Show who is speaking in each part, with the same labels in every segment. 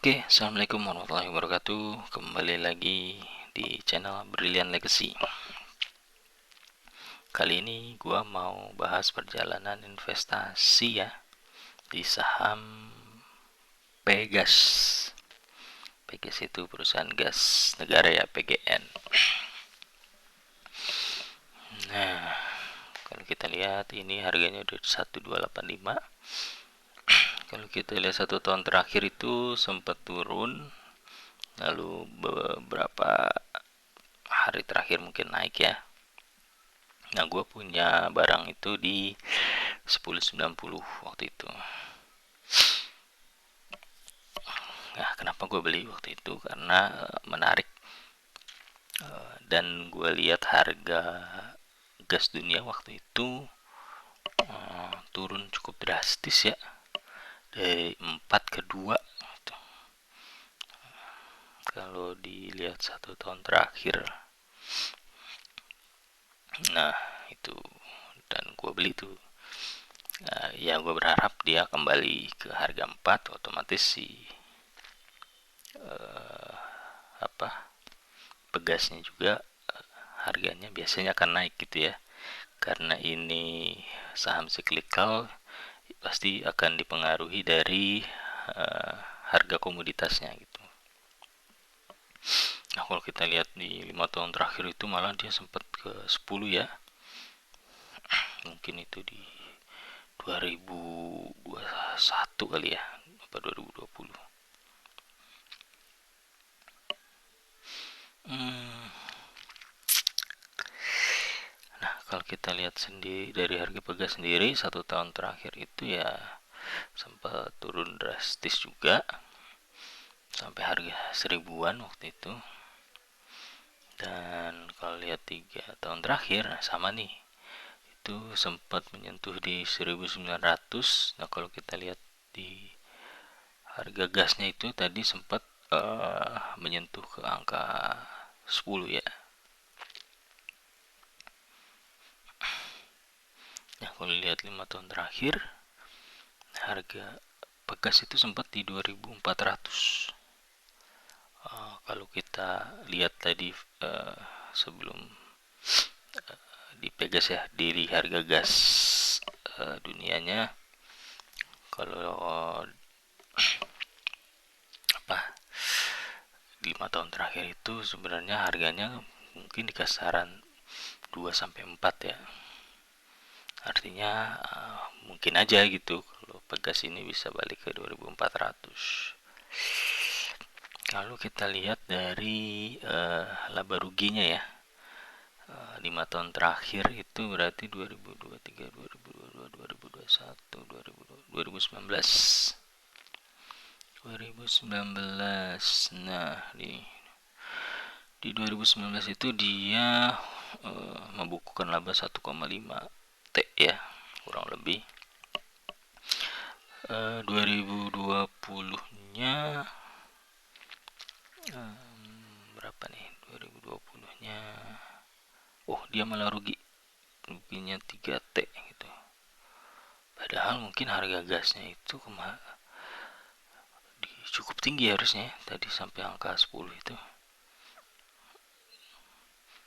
Speaker 1: Oke, assalamualaikum warahmatullahi wabarakatuh. Kembali lagi di channel Brilliant Legacy. Kali ini gua mau bahas perjalanan investasi ya di saham Pegas. Pegas itu perusahaan gas negara ya, PGN. Nah, kalau kita lihat ini harganya udah 1285. Kalau kita lihat 1 tahun terakhir itu sempat turun, lalu beberapa hari terakhir mungkin naik ya. Nah, gue punya barang itu di 10.90 waktu itu. Nah, kenapa gue beli waktu itu? Karena menarik. Dan gue lihat harga gas dunia waktu itu turun cukup drastis ya, dari 4 ke 2 gitu. Kalau dilihat 1 tahun terakhir. Nah, itu. Dan gue beli tuh. Ya gue berharap dia kembali ke harga 4, otomatis si Pegasnya juga harganya biasanya akan naik gitu ya. Karena ini saham cyclical, pasti akan dipengaruhi dari harga komoditasnya gitu. Nah, kalau kita lihat di 5 tahun terakhir itu malah dia sempat ke 10 ya. Mungkin itu di 2021 kali ya, apa 2020. Nah, kalau kita lihat sendiri dari harga Pegas sendiri 1 tahun terakhir itu ya sempat turun drastis juga sampai harga 1000-an waktu itu. Dan kalau lihat 3 tahun terakhir, nah sama nih, itu sempat menyentuh di 1900. Nah, kalau kita lihat di harga gasnya itu tadi sempat menyentuh ke angka 10 ya. Nah, kalau lihat 5 tahun terakhir, harga Pegas itu sempat di 2400. Kalau kita lihat tadi sebelum di Pegas ya, di harga gas dunianya, kalau 5 tahun terakhir itu sebenarnya harganya mungkin di kisaran 2-4 ya. Artinya mungkin aja gitu kalau Pegas ini bisa balik ke 2400. Kalau kita lihat dari laba ruginya ya, 5 tahun terakhir itu berarti 2023, 2022, 2021, 2019. 2019. Nah, di 2019 itu dia membukukan laba 1,5 T ya, kurang lebih. 2020-nya berapa nih? 2020-nya dia malah ruginya 3 T gitu. Padahal mungkin harga gasnya itu cukup tinggi harusnya tadi sampai angka 10 itu,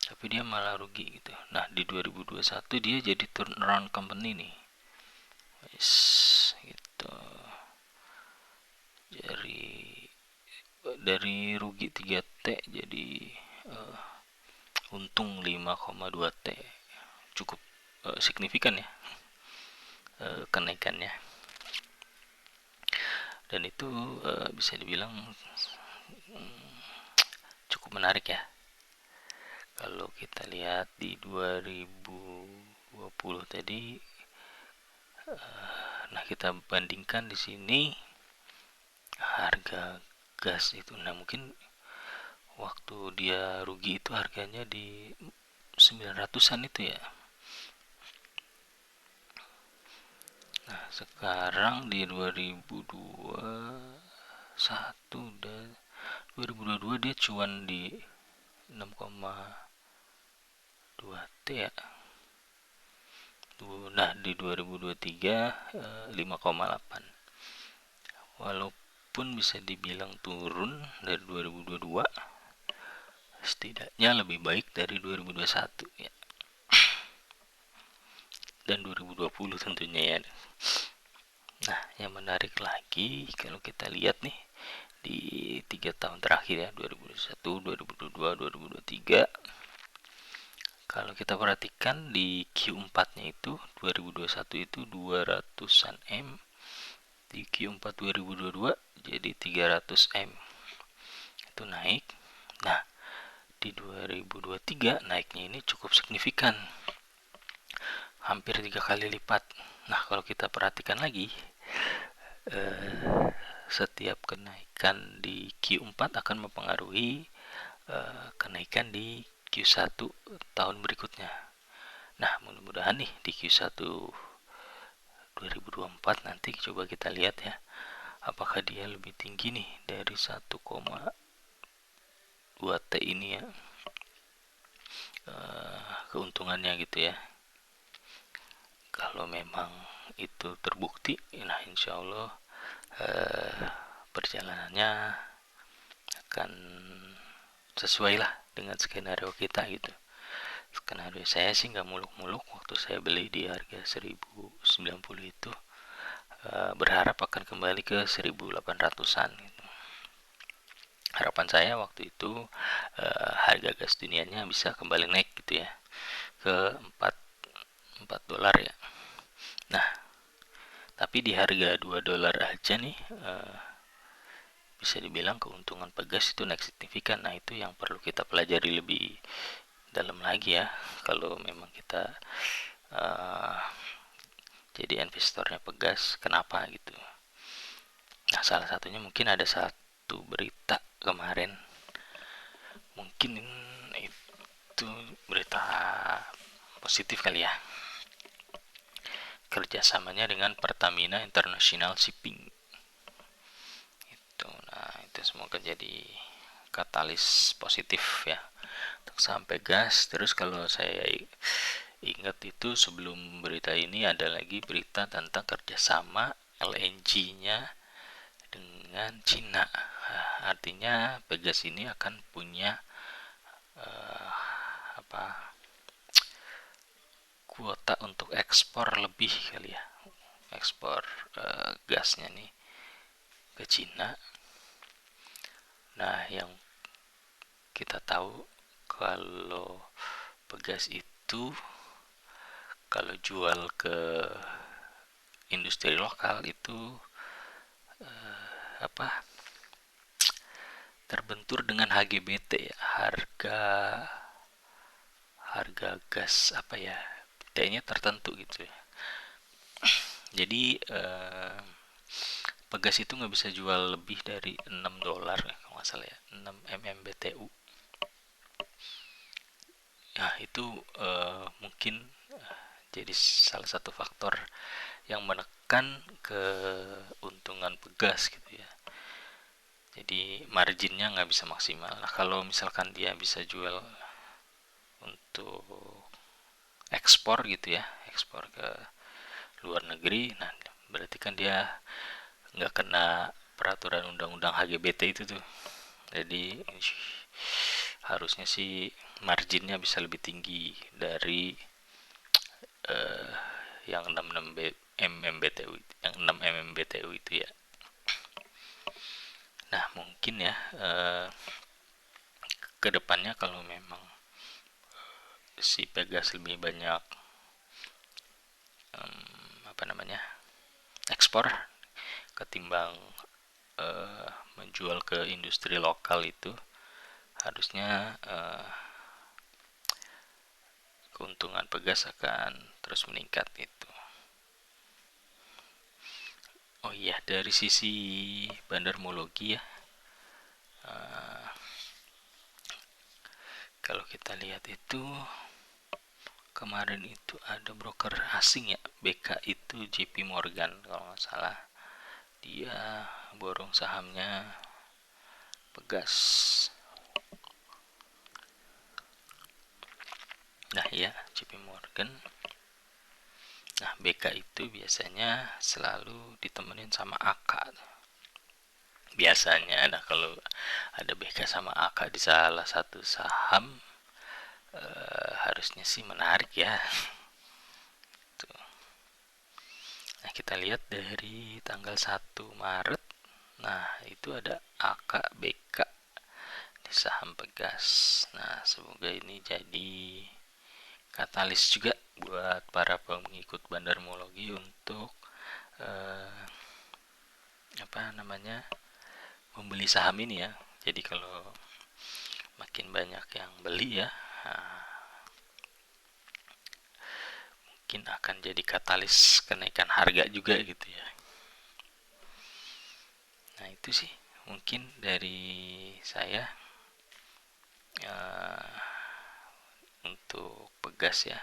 Speaker 1: tapi dia malah rugi gitu. Nah, di 2021 dia jadi turnaround company nih, gitu. Dari rugi 3 T jadi untung 5,2 T. Cukup signifikan ya kenaikannya. Dan itu bisa dibilang cukup menarik ya. Kalau kita lihat di 2020 tadi, nah kita bandingkan di sini harga gas itu. Nah, mungkin waktu dia rugi itu harganya di 900-an itu ya. Nah, sekarang di 2021 dan 2022 dia cuan di 6,2 T ya. Nah, di 2023 5,8. Walaupun meskipun bisa dibilang turun dari 2022, setidaknya lebih baik dari 2021 ya, dan 2020 tentunya ya. Nah, yang menarik lagi kalau kita lihat nih di 3 tahun terakhir ya, 2021, 2022, 2023, kalau kita perhatikan di Q4-nya itu 2021 itu 200-an M, di Q4 2022 jadi 300 M. Itu naik. Nah, di 2023 naiknya ini cukup signifikan, hampir 3 kali lipat. Nah, kalau kita perhatikan lagi, setiap kenaikan di Q4 akan mempengaruhi kenaikan di Q1 tahun berikutnya. Nah, mudah-mudahan nih di Q1 2024 nanti coba kita lihat ya, apakah dia lebih tinggi nih dari 1,2 T ini ya, keuntungannya gitu ya. Kalau memang itu terbukti, nah insya Allah perjalanannya akan sesuai lah dengan skenario kita gitu. Skenario saya sih nggak muluk-muluk, waktu saya beli di harga 1090 itu berharap akan kembali ke 1800-an gitu. Harapan saya waktu itu harga gas dunianya bisa kembali naik gitu ya ke 4 dolar ya. Nah, tapi di harga 2 dolar aja nih bisa dibilang keuntungan pegas itu naik signifikan. Nah, itu yang perlu kita pelajari lebih dalam lagi ya, kalau memang kita jadi investornya pegas, kenapa gitu. Nah, salah satunya mungkin ada satu berita kemarin, mungkin itu berita positif kali ya, kerjasamanya dengan Pertamina International Shipping itu. Nah, itu semoga jadi katalis positif ya untuk saham Pegas. Terus kalau saya ingat itu sebelum berita ini ada lagi berita tentang kerjasama LNG-nya dengan Cina. Artinya Pegas ini akan punya kuota untuk ekspor lebih kali ya, ekspor gasnya nih ke Cina. Nah, yang kita tahu kalau Pegas itu kalau jual ke industri lokal itu terbentur dengan HGBT ya, harga gas kayaknya tertentu gitu ya. Jadi Pegas itu nggak bisa jual lebih dari 6 dolar kalau nggak salah ya, 6 MMBTU. Nah, itu mungkin jadi salah satu faktor yang menekan keuntungan Pegas gitu ya. Jadi marginnya nggak bisa maksimal. Nah, kalau misalkan dia bisa jual untuk ekspor gitu ya, ekspor ke luar negeri, nah berarti kan dia nggak kena peraturan undang-undang HGBT itu tuh. Jadi harusnya sih marginnya bisa lebih tinggi dari yang 6 MMBTU, yang 6 MMBTU itu ya. Nah, mungkin ya kedepannya kalau memang si Pegas lebih banyak ekspor ketimbang menjual ke industri lokal, itu harusnya keuntungan Pegas akan terus meningkat itu. Oh iya, dari sisi bandarmologi ya, kalau kita lihat itu kemarin itu ada broker asing ya, BK itu JP Morgan kalau nggak salah, dia borong sahamnya Pegas. Nah ya, JP Morgan. Nah, BK itu biasanya selalu ditemenin sama AK. biasanya. Nah, kalau ada BK sama AK di salah satu saham, harusnya sih menarik ya. Tuh. Nah, kita lihat dari tanggal 1 Maret. Nah, itu ada AK BK di saham Pegas. Nah, semoga ini jadi katalis juga buat para pengikut bandarmologi untuk eh, apa namanya, membeli saham ini ya. Jadi kalau makin banyak yang beli ya, nah, mungkin akan jadi katalis kenaikan harga juga gitu ya. Nah, itu sih mungkin dari saya untuk Pegas ya,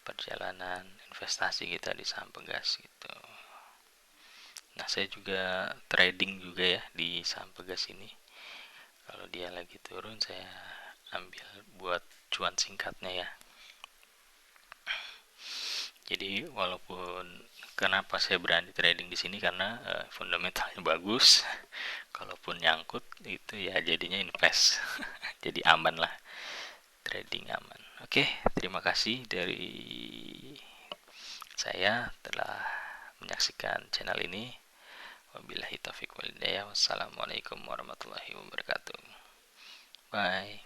Speaker 1: perjalanan investasi kita di saham Pegas gitu. Nah, saya juga trading juga ya di saham Pegas ini. Kalau dia lagi turun, saya ambil buat cuan singkatnya ya. Jadi walaupun, kenapa saya berani trading di sini, karena fundamentalnya bagus. Kalaupun nyangkut itu ya jadinya invest. Jadi aman lah, trading aman. Oke, terima kasih dari saya telah menyaksikan channel ini. Wabillahi taufiq walhidayah. Wassalamualaikum warahmatullahi wabarakatuh. Bye.